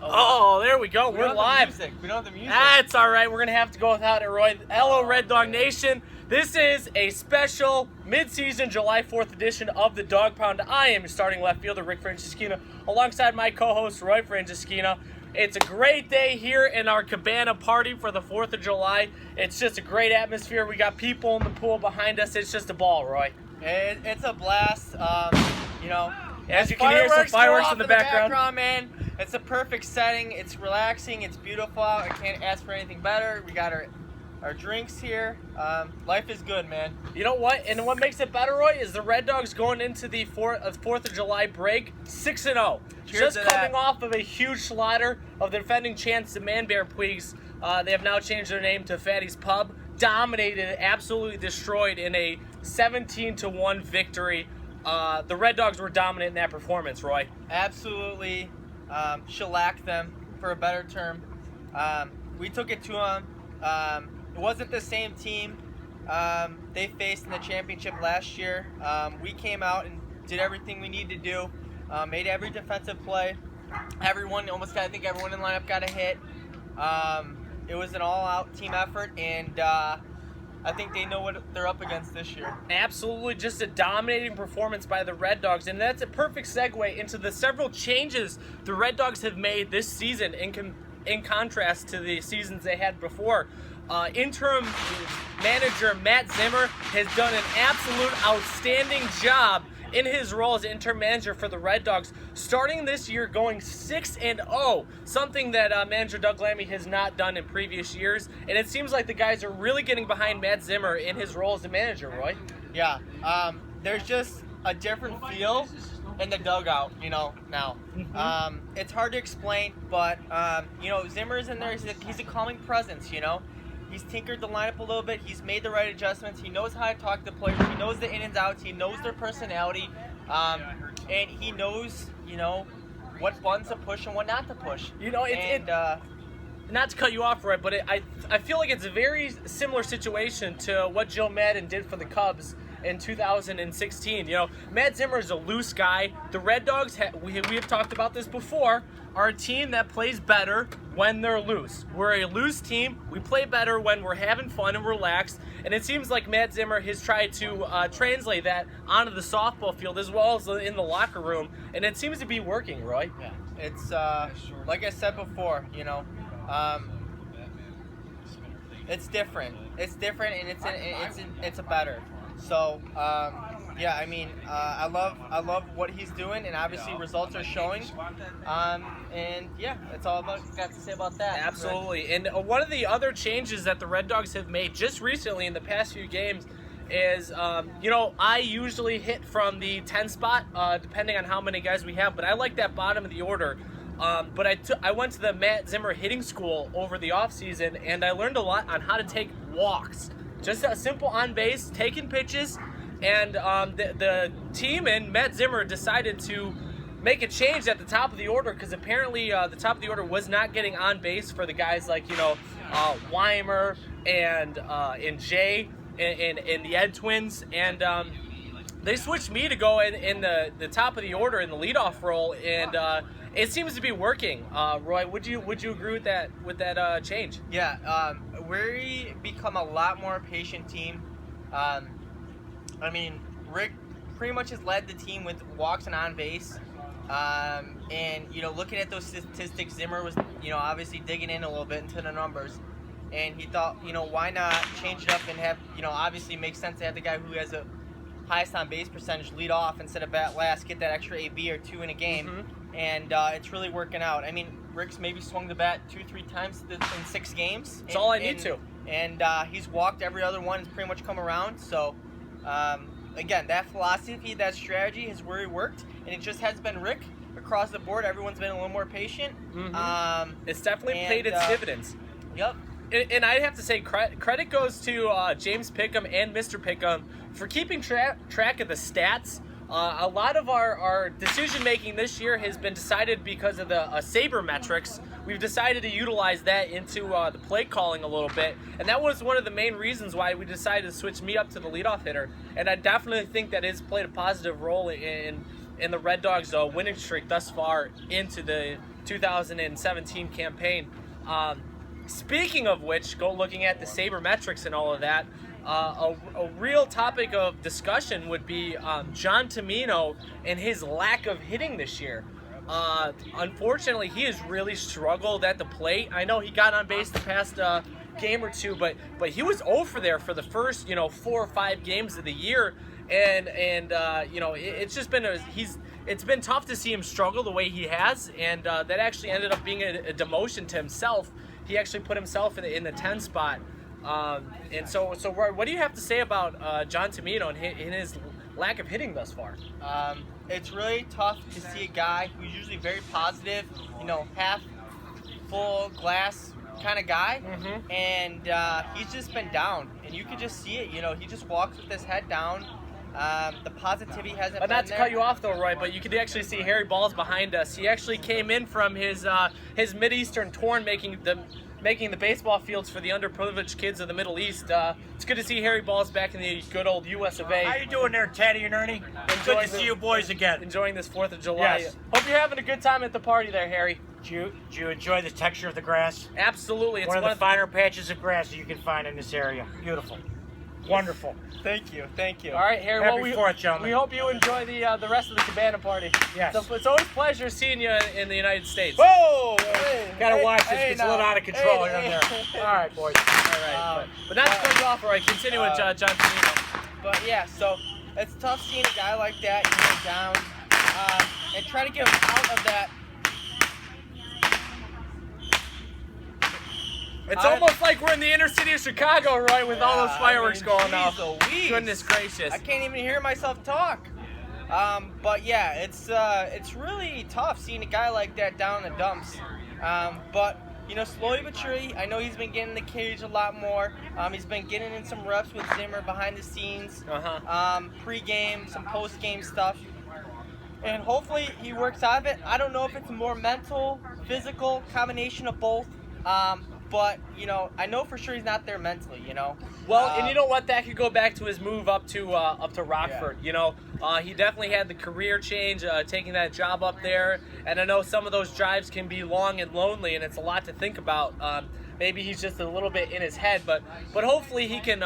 Oh, there we go. We're live. We don't have the music. That's all right. We're going to have to go without it, Roy. Hello, Red Dog Nation. This is a special mid-season July 4th edition of the Dog Pound. I am your starting left fielder, Rick Franceschina, alongside my co-host, Roy Franceschina. It's a great day here in our cabana party for the 4th of July. It's just a great atmosphere. We got people in the pool behind us. It's just a ball, Roy. It's a blast. As you can hear, some fireworks in the background. Man. It's a perfect setting. It's relaxing. It's beautiful out. I can't ask for anything better. We got our drinks here. Life is good, man. You know what? And what makes it better, Roy, is the Red Dogs going into the 4th of July break 6-0. Just coming off of a huge slaughter of the defending champs, the Man Bear Puigs. They have now changed their name to Fatty's Pub. Dominated, absolutely destroyed in a 17-1 victory. The Red Dogs were dominant in that performance, Roy. Absolutely. Shellacked them, for a better term. We took it to them. It wasn't the same team they faced in the championship last year. We came out and did everything we needed to do. Made every defensive play. I think everyone in the lineup got a hit. It was an all-out team effort, and I think they know what they're up against this year. Absolutely, just a dominating performance by the Red Dogs, and that's a perfect segue into the several changes the Red Dogs have made this season in contrast to the seasons they had before. Interim manager Matt Zimmer has done an absolute outstanding job in his role as interim manager for the Red Dogs, starting this year going 6-0, something that manager Doug Lammy has not done in previous years. And it seems like the guys are really getting behind Matt Zimmer in his role as a manager, Roy. Yeah, there's just a different feel in the dugout, now. Mm-hmm. It's hard to explain, but, Zimmer's in there. He's a calming presence, He's tinkered the lineup a little bit. He's made the right adjustments. He knows how to talk to players. He knows the in and outs. He knows their personality. And he knows, what buttons to push and what not to push. Not to cut you off, Roy, but I feel like it's a very similar situation to what Joe Madden did for the Cubs in 2016. Matt Zimmer is a loose guy. The Red Dogs, we have talked about this before, are a team that plays better when they're loose. We're a loose team. We play better when we're having fun and relaxed. And it seems like Matt Zimmer has tried to translate that onto the softball field as well as in the locker room. And it seems to be working, Roy. Yeah. It's, like I said before, it's different. It's different, and it's a better. So, I love what he's doing, and obviously results are showing. That's all I've got to say about that. Absolutely. And one of the other changes that the Red Dogs have made just recently in the past few games is, I usually hit from the 10 spot, depending on how many guys we have, but I like that bottom of the order. But I went to the Matt Zimmer hitting school over the offseason, and I learned a lot on how to take walks. Just a simple on base, taking pitches, and the team and Matt Zimmer decided to make a change at the top of the order because apparently the top of the order was not getting on base for the guys like Weimer and Jay and the Ed twins, and they switched me to go in the top of the order in the leadoff role, and it seems to be working. Roy, would you agree with that change? Yeah, we become a lot more patient team. Rick pretty much has led the team with walks and on base. Looking at those statistics, Zimmer was, obviously digging in a little bit into the numbers. And he thought, why not change it up and have, obviously it makes sense to have the guy who has the highest on base percentage lead off instead of bat last, get that extra AB or two in a game. Mm-hmm. And it's really working out. Rick's maybe swung the bat 2-3 times in 6 games. That's all I need to. And he's walked every other one. It's pretty much come around. So, again, that philosophy, that strategy has really worked. And it just has been Rick across the board. Everyone's been a little more patient. Mm-hmm. It's definitely paid its dividends. Yep. And I have to say, credit goes to James Pickham and Mr. Pickham for keeping track of the stats. A lot of our decision-making this year has been decided because of the sabermetrics. We've decided to utilize that into the play calling a little bit, and that was one of the main reasons why we decided to switch me up to the leadoff hitter. And I definitely think that it's played a positive role in the Red Dogs' winning streak thus far into the 2017 campaign. Speaking of which, go looking at the sabermetrics and all of that, a real topic of discussion would be John Tomino and his lack of hitting this year. Unfortunately, he has really struggled at the plate. I know he got on base the past game or two, but he was over there for the first 4 or 5 games of the year, and it's just been it's been tough to see him struggle the way he has, and that actually ended up being a demotion to himself. He actually put himself in the 10 spot. And so what do you have to say about John Tomino and his lack of hitting thus far? It's really tough to see a guy who's usually very positive, half full glass kind of guy, and he's just been down, and you can just see it. He just walks with his head down. The positivity hasn't been there. Not to cut you off though, Roy, but you could actually see Harry Balls behind us. He actually came in from his Mideastern tour, making the baseball fields for the underprivileged kids of the Middle East. It's good to see Harry Balls back in the good old U.S. of A. How you doing there, Teddy and Ernie? Good to see you boys again. Enjoying this 4th of July. Yes. Hope you're having a good time at the party there, Harry. Do you enjoy the texture of the grass? Absolutely. It's one of the finer patches of grass that you can find in this area. Beautiful. Wonderful. Thank you. All right, Harry. Happy 4th, gentlemen. We hope you enjoy the rest of the cabana party. Yes. So it's always a pleasure seeing you in the United States. Whoa! Hey, Gotta watch this. hey, Gets a little out of control here and there. All right, boys. All right. But not to cut you off, Roy. Continue with John Tomino. But yeah, so it's tough seeing a guy like that down and try to get him out of that. It's almost like we're in the inner city of Chicago, Roy, with all those fireworks going off. Louise. Goodness gracious. I can't even hear myself talk. But yeah, it's really tough seeing a guy like that down in the dumps. But slowly but surely, I know he's been getting in the cage a lot more. He's been getting in some reps with Zimmer behind the scenes, pre-game, some post-game stuff. And hopefully he works out of it. I don't know if it's more mental, physical, combination of both. But I know for sure he's not there mentally. Well, and you know what? That could go back to his move up to Rockford. Yeah. He definitely had the career change, taking that job up there. And I know some of those drives can be long and lonely, and it's a lot to think about. Maybe he's just a little bit in his head, but hopefully he can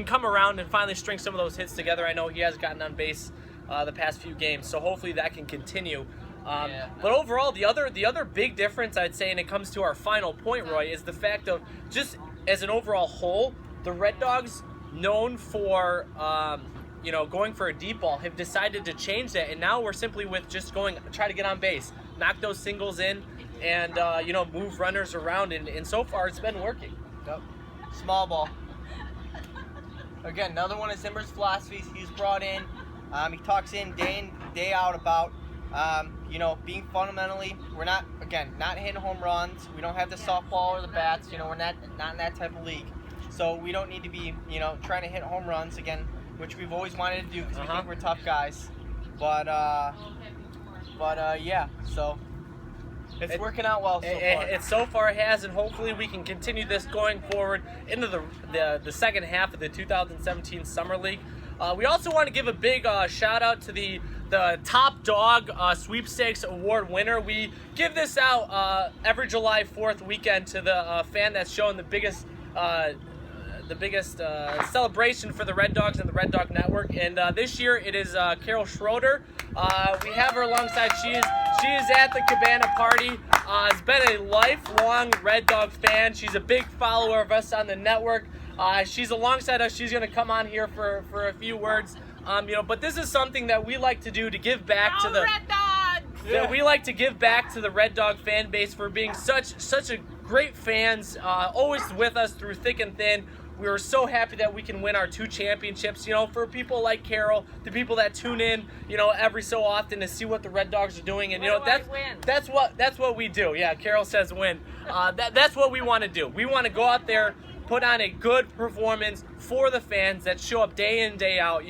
come around and finally string some of those hits together. I know he has gotten on base the past few games, so hopefully that can continue. But overall, the other big difference I'd say, and it comes to our final point, Roy, is the fact of just as an overall whole, the Red Dogs, known for going for a deep ball, have decided to change that, and now we're simply with just try to get on base, knock those singles in, and move runners around, and so far it's been working. Yep. Small ball. Again, another one of Zimmer's philosophies he's brought in. He talks in day out about. Being fundamentally, we're not hitting home runs. We don't have the softball or the bats. We're not in that type of league. So we don't need to be, trying to hit home runs again, which we've always wanted to do because we think we're tough guys. But yeah, so it's working out well so far. It so far has, and hopefully we can continue this going forward into the second half of the 2017 Summer League. We also want to give a big shout out to the Top Dog Sweepstakes Award winner. We give this out every July 4th weekend to the fan that's showing the biggest celebration for the Red Dogs and the Red Dog Network. And this year it is Carol Schroeder. We have her alongside. She is at the Cabana party. Has been a lifelong Red Dog fan. She's a big follower of us on the network. She's alongside us. She's going to come on here for a few words. But this is something that we like to do to give back to the Red Dogs! that we like to give back to the Red Dog fan base for being such a great fans, always with us through thick and thin. We were so happy that we can win our 2 championships. For people like Carol, the people that tune in, every so often to see what the Red Dogs are doing, and that's what we do. Yeah, Carol says win. That's what we want to do. We want to go out there, put on a good performance for the fans that show up day in, day out.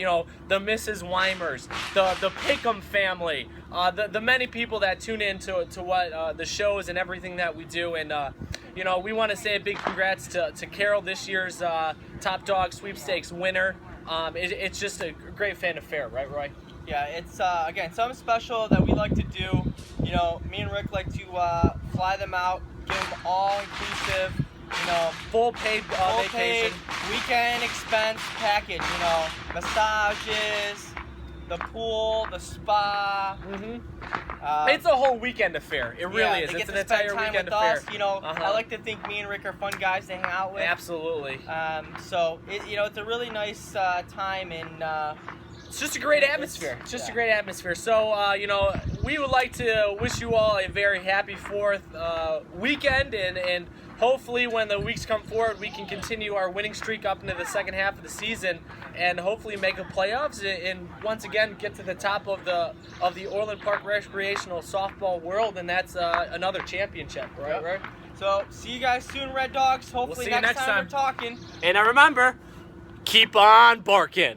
The Mrs. Weimers, the Pickham family, the many people that tune in to what the shows and everything that we do. And, we want to say a big congrats to Carol, this year's Top Dog Sweepstakes winner. It's just a great fan affair, right, Roy? Yeah, it's again something special that we like to do. You know, me and Rick like to fly them out, give them all inclusive. You know, Full paid full paid vacation. weekend expense package. You know, massages, the pool, the spa. It's a whole weekend affair. It really yeah, is. They It's get an to spend entire time weekend with affair. us. You know, I like to think me and Rick are fun guys to hang out with. Absolutely. So it's a really nice time in. It's just a great atmosphere. It's just a great atmosphere. So, we would like to wish you all a very happy 4th weekend, and hopefully when the weeks come forward, we can continue our winning streak up into the second half of the season, and hopefully make the playoffs, and once again get to the top of the Orland Park recreational softball world, and that's another championship, right? Yep. Right. So see you guys soon, Red Dogs. Hopefully see you next time time. we're talking. And remember, keep on barking.